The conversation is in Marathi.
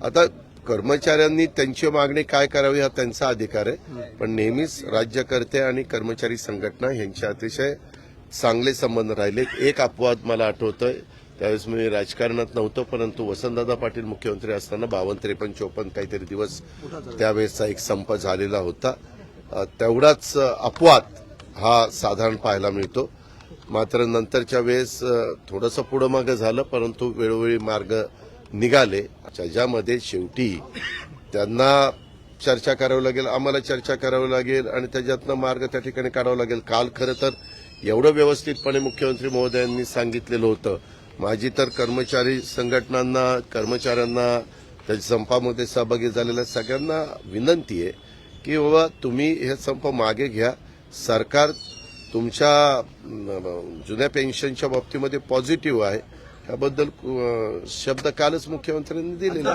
आता कर्मचाऱ्यांनी त्यांची मागणी काय करावी हा त्यांचा अधिकार आहे, पण नेहमीच राज्यकर्ते आणि कर्मचारी संघटना यांचे अतिशय चांगले संबंध राहिले. एक अपवाद मला आठवतोय, त्यावेळेस मी राजकारणात नव्हतो, परंतु वसंतदादा पाटील मुख्यमंत्री असताना 52, 53, 54 काहीतरी दिवस त्यावेळेसचा एक संप झालेला होता. तेवढाच अपवाद हा साधारण पाहायला मिळतो. मात्र नंतरच्या वेळेस थोडंसं पुढं मागं झालं, परंतु वेळोवेळी मार्ग निघाले, ज्यामध्ये शेवटी त्यांना चर्चा करावी लागेल, आम्हाला चर्चा करावी लागेल आणि त्याच्यातनं मार्ग त्या ठिकाणी काढावा लागेल. काल खरं तर एवढं व्यवस्थितपणे मुख्यमंत्री महोदयांनी सांगितलेलं होतं. माझी तर कर्मचारी संघटनांना, कर्मचाऱ्यांना, त्या संपामध्ये सहभागी झालेल्या सगळ्यांना विनंती आहे की बाबा तुम्ही हे संप मागे घ्या. सरकार तुमच्या जुन्या पेन्शनच्या बाबतीमध्ये पॉझिटिव्ह आहे, याबद्दल शब्द कालच मुख्यमंत्र्यांनी दिलेला.